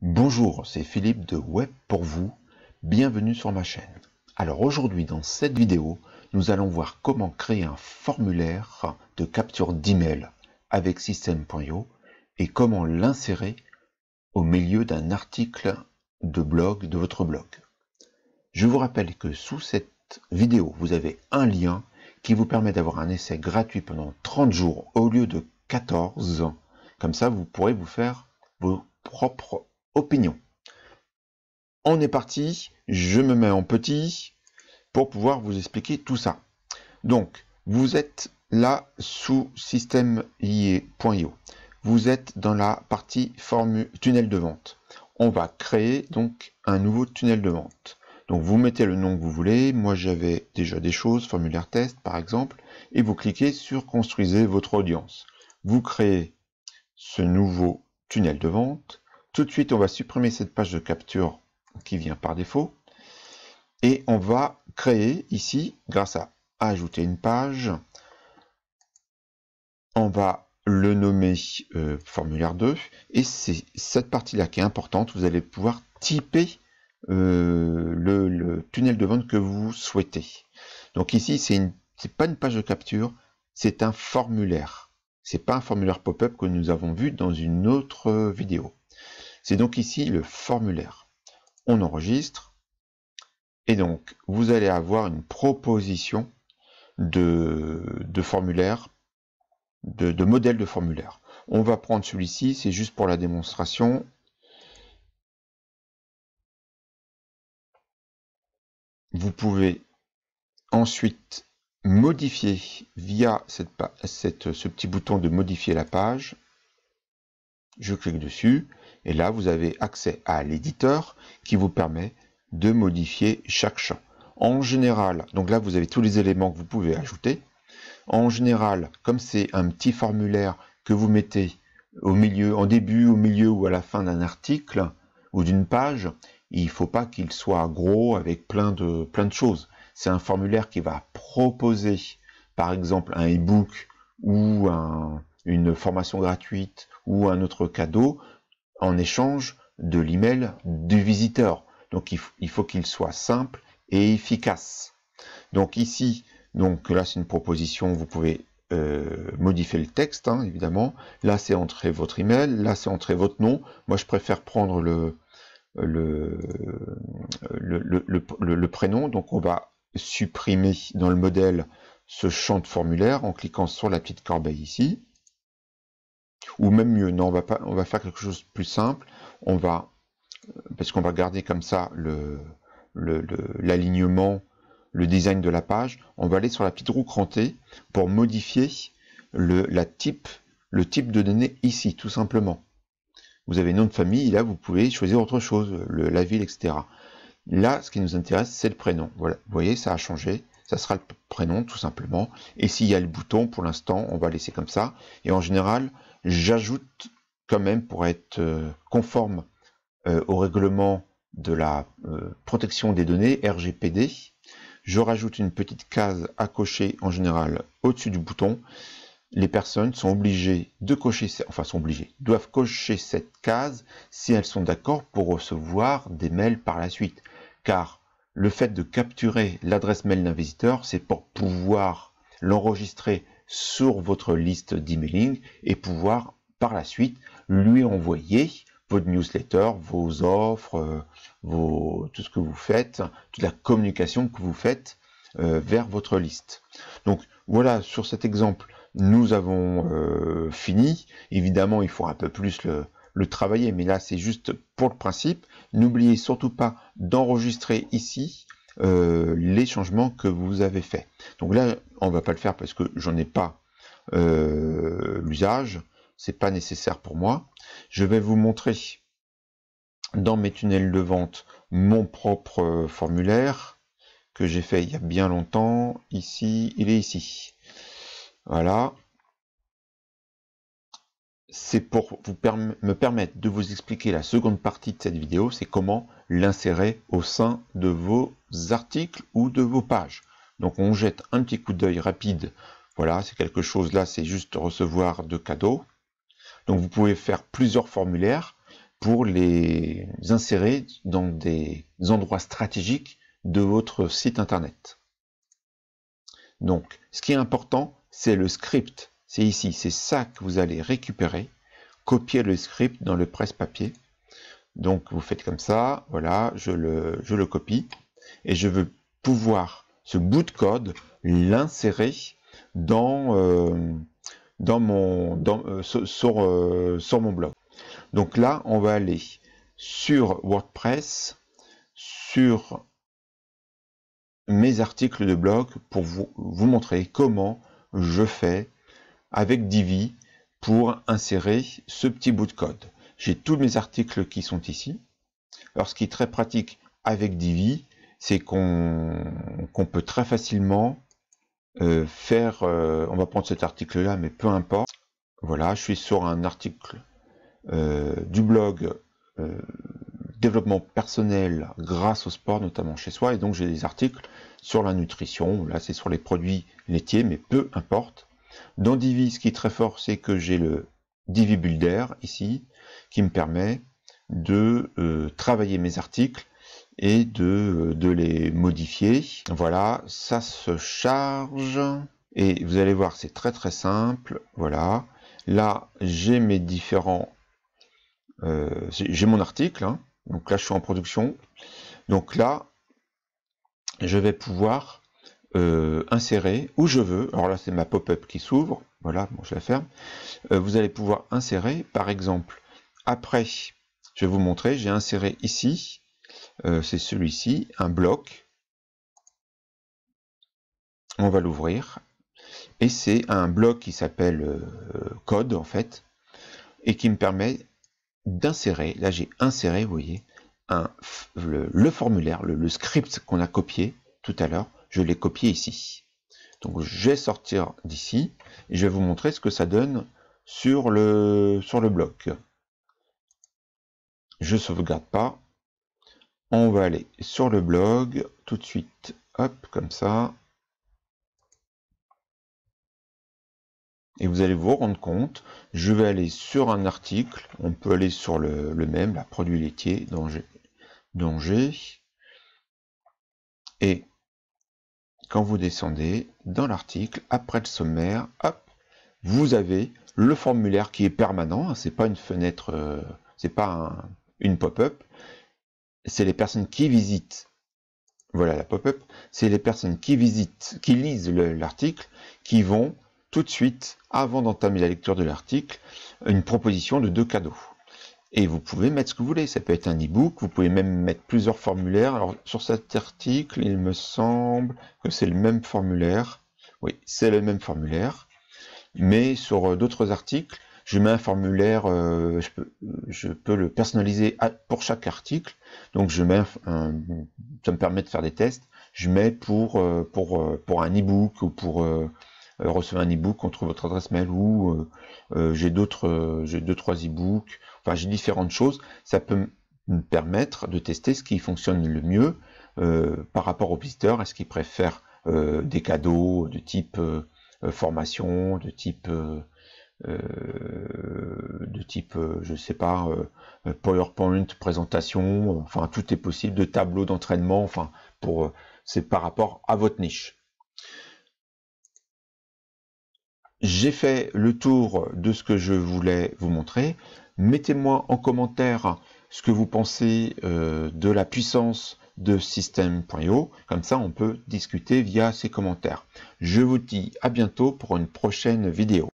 Bonjour, c'est Philippe de Web pour vous. Bienvenue sur ma chaîne. Alors aujourd'hui, dans cette vidéo, nous allons voir comment créer un formulaire de capture d'email avec System.io et comment l'insérer au milieu d'un article de blog de votre blog. Je vous rappelle que sous cette vidéo, vous avez un lien qui vous permet d'avoir un essai gratuit pendant 30 jours au lieu de 14. Comme ça, vous pourrez vous faire vos propres opinions. On est parti, je me mets en petit pour pouvoir vous expliquer tout ça. Donc, vous êtes là sous System.io. Vous êtes dans la partie tunnel de vente. On va créer donc un nouveau tunnel de vente. Donc, vous mettez le nom que vous voulez. Moi, j'avais déjà des choses, formulaire test par exemple, et vous cliquez sur construisez votre audience. Vous créez ce nouveau tunnel de vente. Tout de suite, on va supprimer cette page de capture qui vient par défaut. Et on va créer ici, grâce à ajouter une page, on va le nommer formulaire 2. Et c'est cette partie-là qui est importante. Vous allez pouvoir typer le tunnel de vente que vous souhaitez. Donc ici, c'est pas une page de capture, c'est un formulaire. C'est pas un formulaire pop-up que nous avons vu dans une autre vidéo. C'est donc ici le formulaire. On enregistre et donc vous allez avoir une proposition de formulaire, de modèle de formulaire. On va prendre celui-ci, c'est juste pour la démonstration. Vous pouvez ensuite modifier via ce petit bouton de modifier la page. Je clique dessus et là vous avez accès à l'éditeur qui vous permet de modifier chaque champ. En général, donc là vous avez tous les éléments que vous pouvez ajouter. En général, comme c'est un petit formulaire que vous mettez au milieu, en début, au milieu ou à la fin d'un article ou d'une page, il ne faut pas qu'il soit gros avec plein de choses. C'est un formulaire qui va proposer par exemple un e-book ou une formation gratuite ou un autre cadeau en échange de l'email du visiteur. Donc il faut qu'il soit simple et efficace. Donc ici, donc là c'est une proposition, vous pouvez modifier le texte, hein, évidemment. Là c'est entrer votre email, là c'est entrer votre nom. Moi je préfère prendre le prénom, donc on va supprimer dans le modèle ce champ de formulaire en cliquant sur la petite corbeille ici. Ou même mieux, non, on va faire quelque chose de plus simple. Parce qu'on va garder comme ça l'alignement, le design de la page. On va aller sur la petite roue crantée pour modifier le type de données ici, tout simplement. Vous avez nom de famille, et là vous pouvez choisir autre chose, la ville, etc. Là, ce qui nous intéresse, c'est le prénom. Voilà, vous voyez, ça a changé. Ça sera le prénom, tout simplement. Et s'il y a le bouton, pour l'instant, on va laisser comme ça. Et en général, j'ajoute quand même, pour être conforme au règlement de la protection des données, RGPD, je rajoute une petite case à cocher, en général, au-dessus du bouton. Les personnes sont obligées de cocher, doivent cocher cette case si elles sont d'accord pour recevoir des mails par la suite. Car le fait de capturer l'adresse mail d'un visiteur, c'est pour pouvoir l'enregistrer sur votre liste d'emailing et pouvoir par la suite lui envoyer votre newsletter, vos offres, tout ce que vous faites, toute la communication que vous faites vers votre liste. Donc voilà, sur cet exemple, nous avons fini. Évidemment, il faut un peu plus le travailler, mais là c'est juste pour le principe. N'oubliez surtout pas d'enregistrer ici les changements que vous avez faits. Donc là, on va pas le faire parce que j'en ai pas l'usage, c'est pas nécessaire pour moi. Je vais vous montrer dans mes tunnels de vente mon propre formulaire que j'ai fait il y a bien longtemps. Ici, il est ici. Voilà. C'est pour me permettre de vous expliquer la seconde partie de cette vidéo, c'est comment l'insérer au sein de vos articles ou de vos pages. Donc on jette un petit coup d'œil rapide. Voilà, c'est quelque chose là, c'est juste recevoir de cadeaux. Donc vous pouvez faire plusieurs formulaires. pour les insérer dans des endroits stratégiques de votre site internet. Donc, ce qui est important, c'est le script. C'est ici, c'est ça que vous allez récupérer, copier le script dans le presse-papier. Donc, vous faites comme ça, voilà, je le copie, et je veux pouvoir, ce bout de code, l'insérer sur mon blog. Donc là, on va aller sur WordPress, sur mes articles de blog pour vous montrer comment je fais avec Divi pour insérer ce petit bout de code. J'ai tous mes articles qui sont ici. Alors ce qui est très pratique avec Divi, c'est qu'on peut très facilement faire, on va prendre cet article là, mais peu importe. Voilà, je suis sur un article du blog développement personnel grâce au sport, notamment chez soi, et donc j'ai des articles sur la nutrition. Là c'est sur les produits laitiers, mais peu importe. Dans Divi, ce qui est très fort, c'est que j'ai le Divi Builder ici, qui me permet de travailler mes articles et de les modifier. Voilà, ça se charge, et vous allez voir, c'est très très simple. Voilà, là j'ai mes différents j'ai mon article, hein. Donc là je suis en production, donc là je vais pouvoir insérer où je veux. Alors là c'est ma pop-up qui s'ouvre, voilà, bon, je la ferme. Vous allez pouvoir insérer, par exemple, après, je vais vous montrer, j'ai inséré ici, c'est celui-ci, un bloc. On va l'ouvrir, et c'est un bloc qui s'appelle code en fait, et qui me permet d'insérer, là j'ai inséré, vous voyez, le formulaire, le script qu'on a copié tout à l'heure, je l'ai copié ici. Donc je vais sortir d'ici, et je vais vous montrer ce que ça donne sur le bloc. Je sauvegarde pas, on va aller sur le blog, tout de suite, hop, comme ça, et vous allez vous rendre compte, je vais aller sur un article, on peut aller sur le même, la produit laitier, danger, et quand vous descendez dans l'article, après le sommaire, hop, vous avez le formulaire qui est permanent, c'est pas une fenêtre, c'est pas une pop-up, c'est les personnes qui visitent, voilà la pop-up, c'est les personnes qui visitent, qui lisent l'article, qui vont tout de suite, avant d'entamer la lecture de l'article, une proposition de 2 cadeaux. Et vous pouvez mettre ce que vous voulez, ça peut être un e-book, vous pouvez même mettre plusieurs formulaires. Alors sur cet article, il me semble que c'est le même formulaire. Oui, c'est le même formulaire. Mais sur d'autres articles, je mets un formulaire, je peux le personnaliser pour chaque article. Donc je mets ça me permet de faire des tests. Je mets pour un e-book ou pour recevoir un e-book contre votre adresse mail, ou j'ai 2-3 e-books, enfin j'ai différentes choses. Ça peut me permettre de tester ce qui fonctionne le mieux par rapport aux visiteurs. Est-ce qu'ils préfèrent des cadeaux de type formation, de type je sais pas, PowerPoint, présentation, enfin tout est possible, de tableaux d'entraînement, enfin c'est par rapport à votre niche. J'ai fait le tour de ce que je voulais vous montrer. Mettez-moi en commentaire ce que vous pensez de la puissance de System.io. Comme ça, on peut discuter via ces commentaires. Je vous dis à bientôt pour une prochaine vidéo.